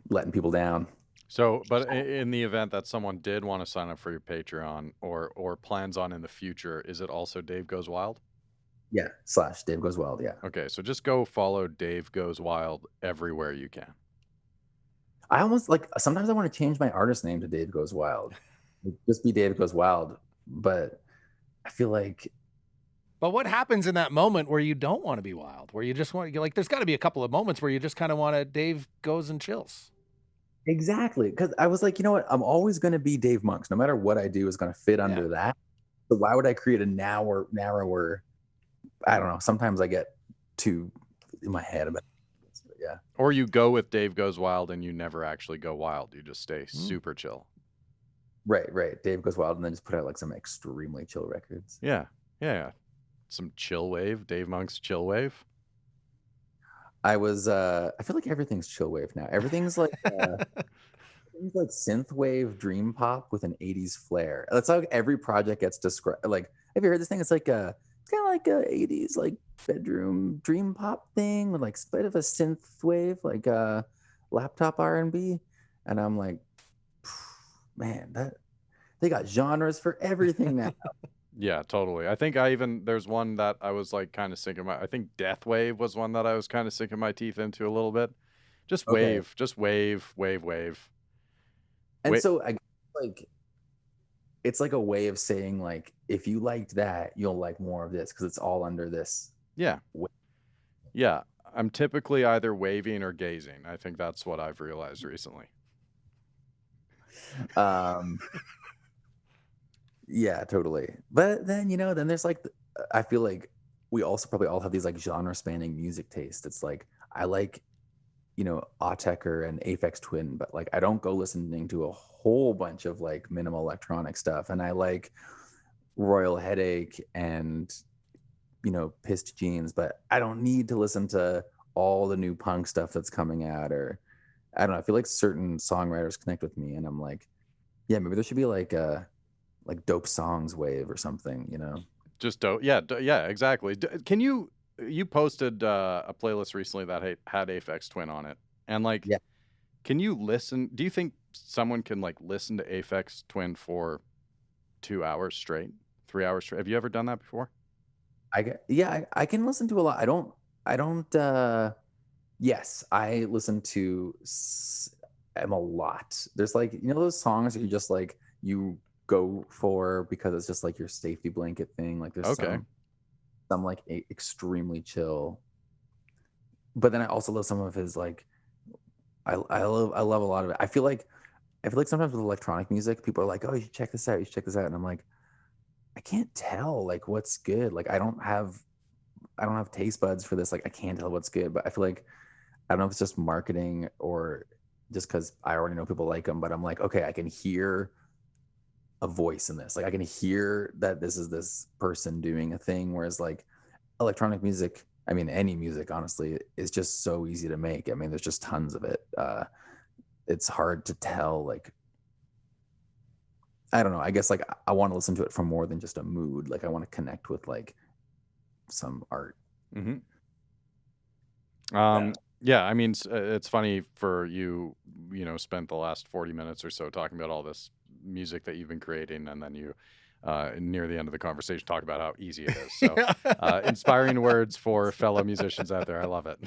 letting people down. So, but in the event that someone did want to sign up for your Patreon or plans on in the future, is it also Dave Goes Wild? Yeah, / Dave Goes Wild. Yeah. Okay, so just go follow Dave Goes Wild everywhere you can. I almost like, sometimes I want to change my artist name to Dave Goes Wild. Just be Dave Goes Wild, but I feel like. But what happens in that moment where you don't want to be wild, where you just want to, like, there's got to be a couple of moments where you just kind of want to Dave Goes and Chills. Exactly, because I was like, you know what? I'm always going to be Dave Monks. No matter what I do is going to fit under that. So why would I create a narrower? I don't know. Sometimes I get too in my head about it. But yeah. Or you go with Dave Goes Wild and you never actually go wild. You just stay super chill. Right. Dave Goes Wild, and then just put out like some extremely chill records. Yeah. Some chill wave, Dave Monk's chill wave. I was I feel like everything's chill wave now. Everything's like synth wave dream pop with an 80s flair. That's how every project gets described. Like, have you heard this thing? It's kind of like a 80s like bedroom dream pop thing with like split of a synth wave, like laptop R&B. And I'm like, man, that they got genres for everything now. Yeah, totally. I think there's one that I was like kind of sinking I think Death Wave was one that I was kind of sinking my teeth into a little bit. Just Okay. wave. And Wait, so I like it's like a way of saying like if you liked that, you'll like more of this because it's all under this. yeah. Yeah. I'm typically either waving or gazing. I think that's what I've realized recently. Um yeah, totally. But then, then there's like I feel like we also probably all have these like genre spanning music taste. It's like I like Autechre and Aphex Twin, but like I don't go listening to a whole bunch of like minimal electronic stuff. And I like Royal Headache and Pissed Jeans, but I don't need to listen to all the new punk stuff that's coming out. Or I don't know. I feel like certain songwriters connect with me, and I'm like, yeah, maybe there should be like a dope songs wave or something. Just dope. Yeah, yeah, exactly. Can you posted a playlist recently that had Aphex Twin on it, and like, Yeah. can you listen? Do you think someone can like listen to Aphex Twin for 2 hours straight, 3 hours straight? Have you ever done that before? I can listen to a lot. I don't yes, I listen to a lot. There's like, those songs that you just like you go for because it's just like your safety blanket thing. Like there's Okay. some like extremely chill. But then I also love some of his like I love a lot of it. I feel like sometimes with electronic music, people are like, "Oh, you should check this out. You should check this out." And I'm like, I can't tell like what's good. Like I don't have taste buds for this. Like I can't tell what's good, but I feel like I don't know if it's just marketing or just because I already know people like them. But I'm like, okay, I can hear a voice in this. Like I can hear that this is this person doing a thing. Whereas like electronic music, I mean, any music, honestly, is just so easy to make. I mean, there's just tons of it. It's hard to tell. Like I don't know. I guess like I want to listen to it for more than just a mood. Like I want to connect with like some art. Mm-hmm. Yeah, I mean, it's funny for you, spent the last 40 minutes or so talking about all this music that you've been creating, and then you, near the end of the conversation, talk about how easy it is. So, inspiring words for fellow musicians out there. I love it.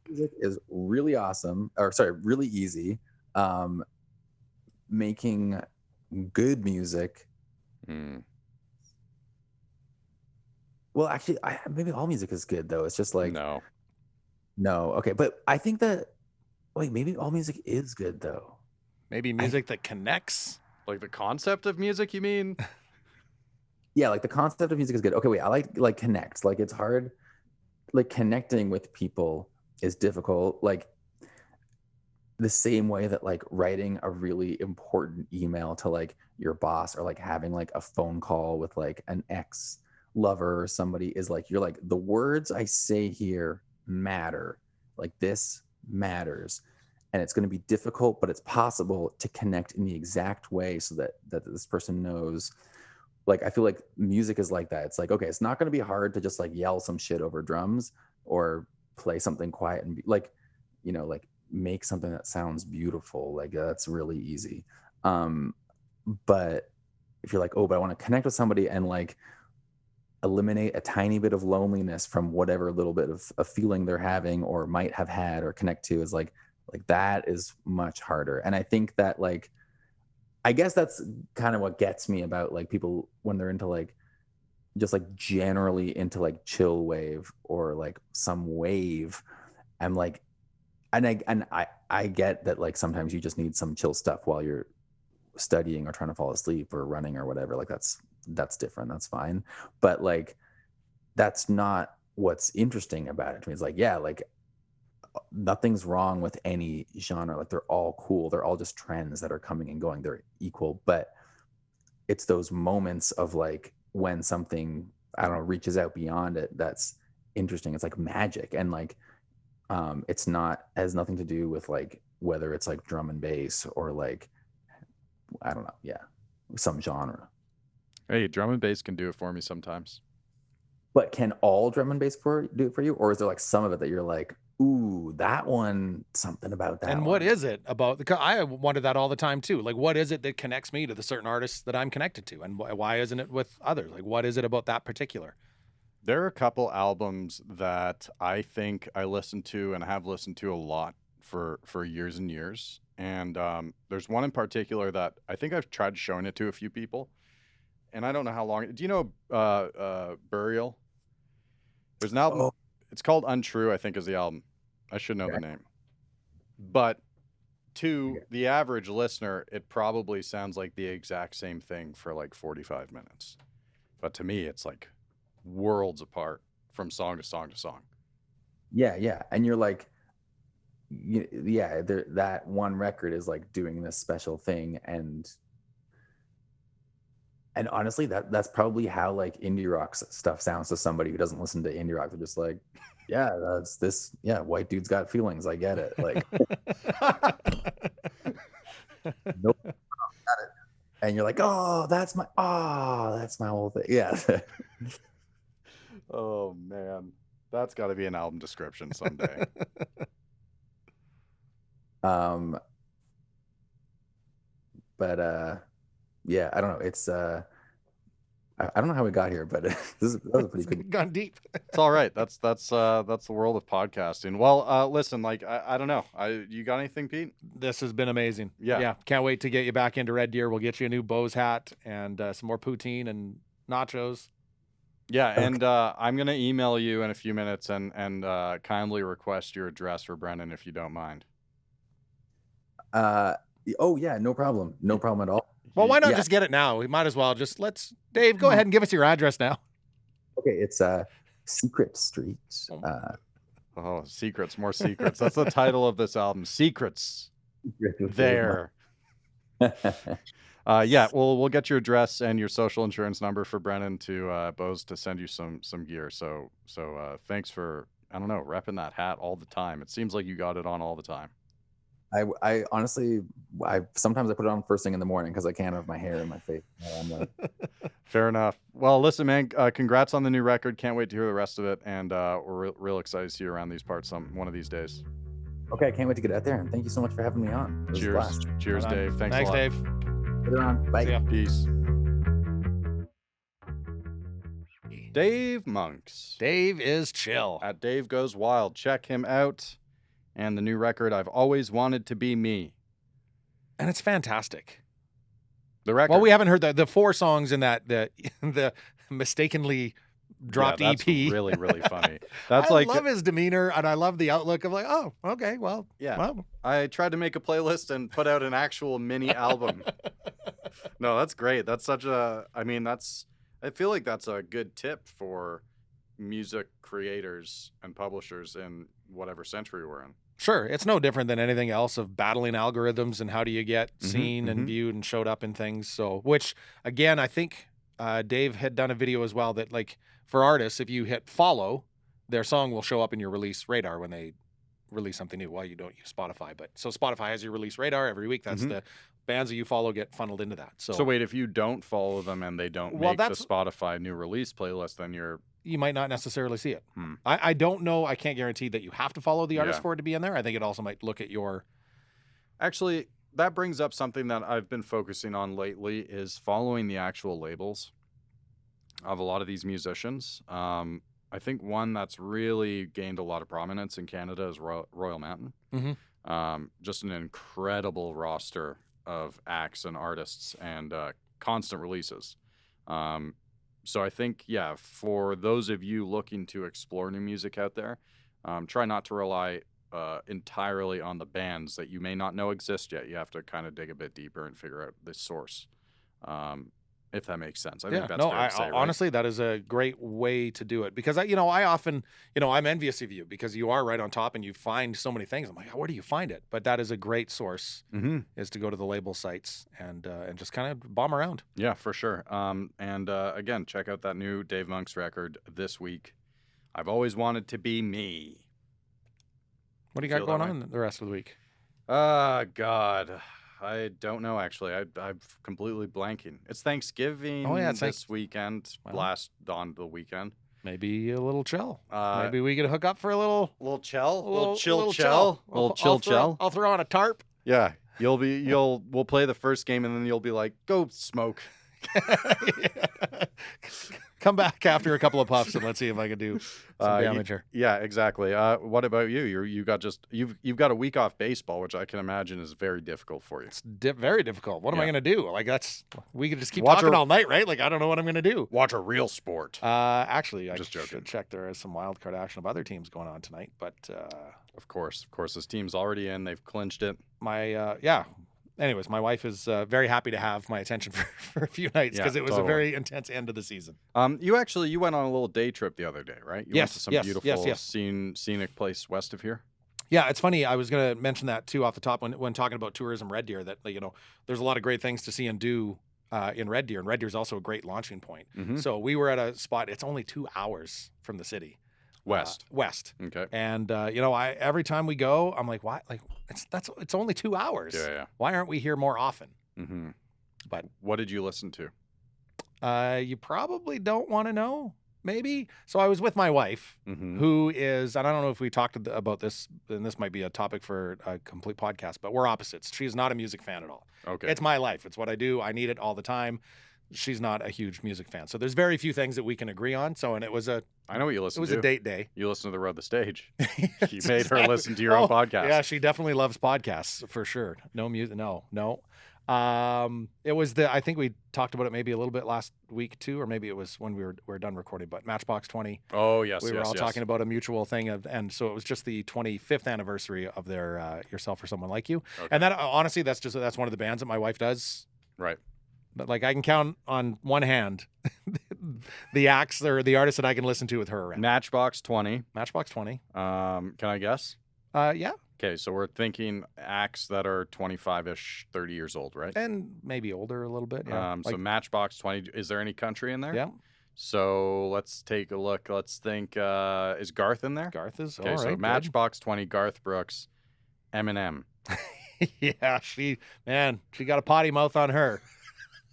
Music is really awesome, or sorry, really easy. Making good music. Well, actually, maybe all music is good though. It's just like No. okay, but I think that maybe all music is good though. Maybe music that connects. Like the concept of music, you mean? Yeah, like the concept of music is good. Okay, wait, I like connect. Like it's hard. Like connecting with people is difficult. Like the same way that like writing a really important email to like your boss or like having like a phone call with like an ex lover or somebody is like you're like the words I say here matter. Like this matters. And it's going to be difficult, but it's possible to connect in the exact way so that this person knows. Like I feel like music is like that. It's like, okay, it's not going to be hard to just like yell some shit over drums or play something quiet and be like, like make something that sounds beautiful. Like that's really easy. But if you're like, oh, but I want to connect with somebody and like eliminate a tiny bit of loneliness from whatever little bit of feeling they're having or might have had or connect to, is like that is much harder. And I think that like I guess that's kind of what gets me about like people when they're into like just like generally into like chill wave or like some wave. I'm like, and I get that like sometimes you just need some chill stuff while you're studying or trying to fall asleep or running or whatever. Like that's different. That's fine. But like that's not what's interesting about it to me. It's like, yeah, like nothing's wrong with any genre. Like they're all cool. They're all just trends that are coming and going. They're equal. But it's those moments of like when something, I don't know, reaches out beyond it that's interesting. It's like magic, and like it's not has nothing to do with like whether it's like drum and bass or like I don't know, some genre. Hey, drum and bass can do it for me sometimes. But can all drum and bass do it for you, or is there like some of it that you're like, ooh, that one, something about that? And what is it about? I wonder that all the time too. Like, what is it that connects me to the certain artists that I'm connected to, and why isn't it with others? Like, what is it about that particular? There are a couple albums that I think I listen to and have listened to a lot for years and years. And there's one in particular that I think I've tried showing it to a few people. And I don't know how long. Do you know Burial? There's an album. Oh. It's called Untrue, I think, is the album. I should know the name. But to the average listener, it probably sounds like the exact same thing for like 45 minutes. But to me, it's like worlds apart from song to song to song. Yeah. And you're like, that one record is like doing this special thing. And honestly, that's probably how like indie rock stuff sounds to somebody who doesn't listen to indie rock. They're just like, yeah, that's this. Yeah, white dude's got feelings. I get it. Like, nope, got it. And you're like, that's my whole thing. Yeah. Oh man, that's got to be an album description someday. But yeah, I don't know. It's I don't know how we got here, but that was a pretty good. Gone deep. It's all right. That's the world of podcasting. Well, listen, like I don't know. You got anything, Pete? This has been amazing. Yeah. Can't wait to get you back into Red Deer. We'll get you a new Bose hat and some more poutine and nachos. Yeah, and I'm gonna email you in a few minutes and kindly request your address for Brendan if you don't mind. Oh yeah, no problem at all. Well, why not just get it now? We might as well just Dave, go ahead and give us your address now. Okay, it's Secret Street. Oh, secrets, more secrets. That's the title of this album, Secrets. There. Yeah, we'll get your address and your social insurance number for Brennan to Bose to send you some gear. So thanks for, I don't know, repping that hat all the time. It seems like you got it on all the time. I honestly, sometimes I put it on first thing in the morning because I can't have my hair in my face. I'm like, fair enough. Well, listen, man, congrats on the new record. Can't wait to hear the rest of it, and we're real excited to see you around these parts one of these days. Okay, I can't wait to get out there, and thank you so much for having me on. It was a blast. Cheers, Dave. Thanks a lot. Dave. Later on. Bye. See ya. Peace. Dave Monks. Dave is chill. At Dave Goes Wild. Check him out. And the new record, I've Always Wanted to Be Me. And it's fantastic. The record. Well, we haven't heard the 4 songs in the mistakenly dropped that's EP. Really, really funny. That's I love his demeanor, and I love the outlook of like, oh, okay, well, yeah. Well. I tried to make a playlist and put out an actual mini album. No, that's great. That's such a, I feel like that's a good tip for music creators and publishers in whatever century we're in. Sure. It's no different than anything else of battling algorithms and how do you get seen and viewed and showed up in things. So, which again, I think Dave had done a video as well that like for artists, if you hit follow, their song will show up in your release radar when they release something new. Well, you don't use Spotify, but so Spotify has your release radar every week. That's the bands that you follow get funneled into that. So wait, if you don't follow them and they don't make the Spotify new release playlist, then you might not necessarily see it. I don't know. I can't guarantee that you have to follow the artist for it to be in there. I think it also might look at your... Actually, that brings up something that I've been focusing on lately is following the actual labels of a lot of these musicians. I think one that's really gained a lot of prominence in Canada is Royal Mountain. Just an incredible roster of acts and artists and constant releases. So I think, for those of you looking to explore new music out there, try not to rely entirely on the bands that you may not know exist yet. You have to kind of dig a bit deeper and figure out the source, if that makes sense. I think that's fair to say, right? Honestly, that is a great way to do it because I often, I'm envious of you because you are right on top and you find so many things. I'm like, where do you find it? But that is a great source is to go to the label sites and just kind of bomb around. Yeah, for sure. And again, check out that new Dave Monks record this week. I've always wanted to be me. What do you got Feel going that way? on the rest of the week? God. I don't know, actually. I'm completely blanking. It's Thanksgiving it's this weekend. Well. Last on the weekend. Maybe a little chill. Uh, Maybe we could hook up for a little chill? little chill? chill. Little I'll chill? I'll throw on a tarp. Yeah. We'll play the first game and then you'll be like, go smoke. Come back after a couple of puffs and let's see if I can do some damage here. Yeah, exactly. What about you? You've got a week off baseball, which I can imagine is very difficult for you. It's very difficult. What am I Yeah. going to do? Like we could just keep Watch talking a- all night, right? Like I don't know what I'm going to do. Watch a real sport. Actually, I Just joking. should check. There is some wild card action of other teams going on tonight, but Of course, this team's already in. They've clinched it. Anyways, my wife is very happy to have my attention for a few nights because Yeah, it was totally. a very intense end of the season. You went on a little day trip the other day, right? You went Yes, to some yes, beautiful yes. scenic place west of here. Yeah, it's funny. I was going to mention that too off the top when talking about tourism Red Deer. That there's a lot of great things to see and do in Red Deer, and Red Deer is also a great launching point. Mhm. So we were at a spot. It's only 2 hours from the city. West. West. Okay. And I every time we go, I'm like, why? Like it's only 2 hours. Yeah. Why aren't we here more often? Mm-hmm. But what did you listen to? you probably don't want to know. Maybe. So I was with my wife, Mm-hmm. who is, and I don't know if we talked about this, and this might be a topic for a complete podcast, but we're opposites. She's not a music fan at all. Okay. It's my life. It's what I do. I need it all the time. She's not a huge music fan. So there's very few things that we can agree on. So, and it was a I know what you listen it was to. a date day. You listen to the Road the Stage. You That's made her exactly- listen to your own podcast. Yeah, she definitely loves podcasts for sure. No music. No. It was I think we talked about it maybe a little bit last week too, or maybe it was when we were done recording, but Matchbox 20. Oh yes. We were all yes. talking about a mutual thing, and so it was just the 25th anniversary of their Yourself or Someone Like You. Okay. And that honestly, that's one of the bands that my wife does. Right. But like I can count on one hand the acts or the artists that I can listen to with her around. Matchbox 20. Matchbox 20. Can I guess? Yeah, Okay, so we're thinking acts that are 25-ish, 30 years old, right? and maybe older a little bit. Yeah. So Matchbox 20. Is there any country in there? Yeah. So let's take a look. Let's think. Is Garth in there? Garth is Okay, all so right. Matchbox 20, Garth Brooks, Eminem. Good. Yeah, she got a potty mouth on her.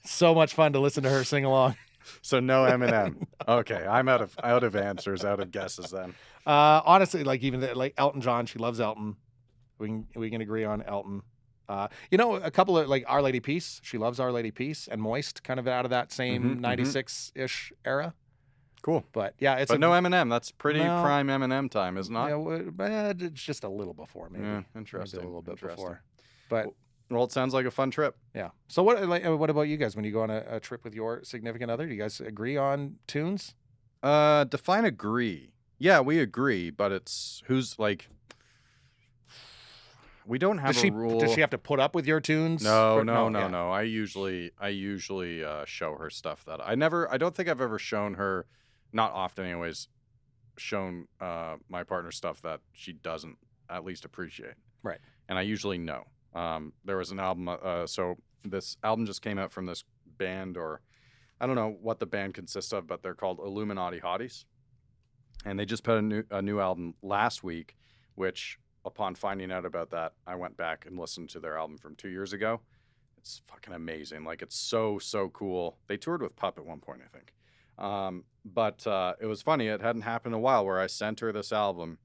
So much fun to listen to her sing along. So no Eminem. Okay, I'm out of answers, out of guesses then. Honestly, like even like Elton John, she loves Elton. We can agree on Elton. A couple of like Our Lady Peace. She loves Our Lady Peace and Moist, kind of out of that same Mhm, 96-ish era. Cool. But yeah, it's But no Eminem. That's pretty No. prime Eminem time, is it not? It's just a little before, maybe. Yeah, Maybe interesting. a little bit interesting. before. But Well, it sounds like a fun trip. yeah. So what about you guys when you go on a trip with your significant other? Do you guys agree on tunes? Define agree. Yeah, we agree, but it's who's like. We don't have a rule. Does she have to put up with your tunes? No. Yeah. I usually show her stuff that I don't think I've ever shown her, not often anyways, shown my partner stuff that she doesn't at least appreciate. Right. And I usually know. There was an album. So this album just came out from this band, or I don't know what the band consists of, but they're called Illuminati Hotties, and they just put a new album last week, which. Upon finding out about that, I went back and listened to their album from 2 years ago. It's fucking amazing. Like, it's so cool. They toured with Pup at one point, I think. But it was funny. It hadn't happened in a while where I sent her this album.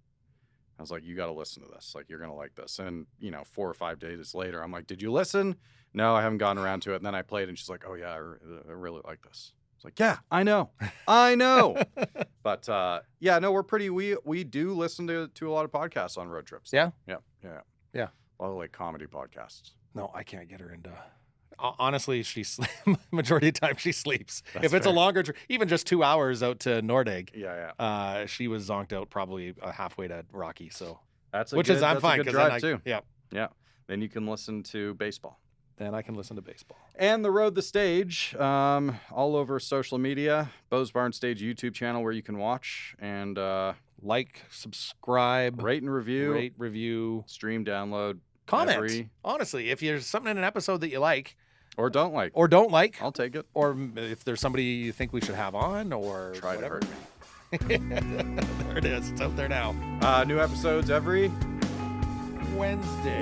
I was like, you got to listen to this. Like, you're going to like this. And, 4 or 5 days later, I'm like, did you listen? No, I haven't gotten around to it. And then I played, and she's like, oh, yeah, I really like this. It's like, yeah, I know. But yeah, no, we do listen to a lot of podcasts on road trips. Yeah? Yeah. Yeah. A lot of like comedy podcasts. No, I can't get her into. Honestly, majority of the time she sleeps. That's if it's a fair. longer trip, even just 2 hours out to Nordegg, Yeah. she was zonked out probably halfway to Rocky. So That's I'm that's fine a good because drive too. yeah, Yeah. Then you can listen to baseball. then I can listen to baseball. And the Road the Stage, all over social media, Bo's Barn Stage YouTube channel where you can watch and Like, subscribe, rate and review, review, stream, download, comment. Honestly, if there's something in an episode that you like or don't like. or don't like, I'll take it. or if there's somebody you think we should have on or Try to whatever. hurt me. There it is. It's out there now. New episodes every Wednesday.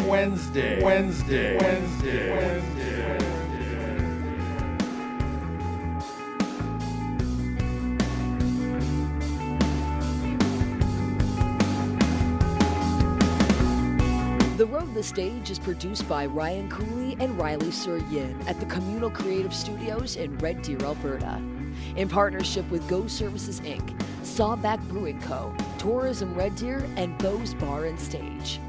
The Road the Stage is produced by Ryan Kuly and Ryley Surian at the Communal Creative Studios in Red Deer, Alberta. In partnership with Go Services Inc., Sawback Brewing Co., Tourism Red Deer, and Bo's Bar and Stage.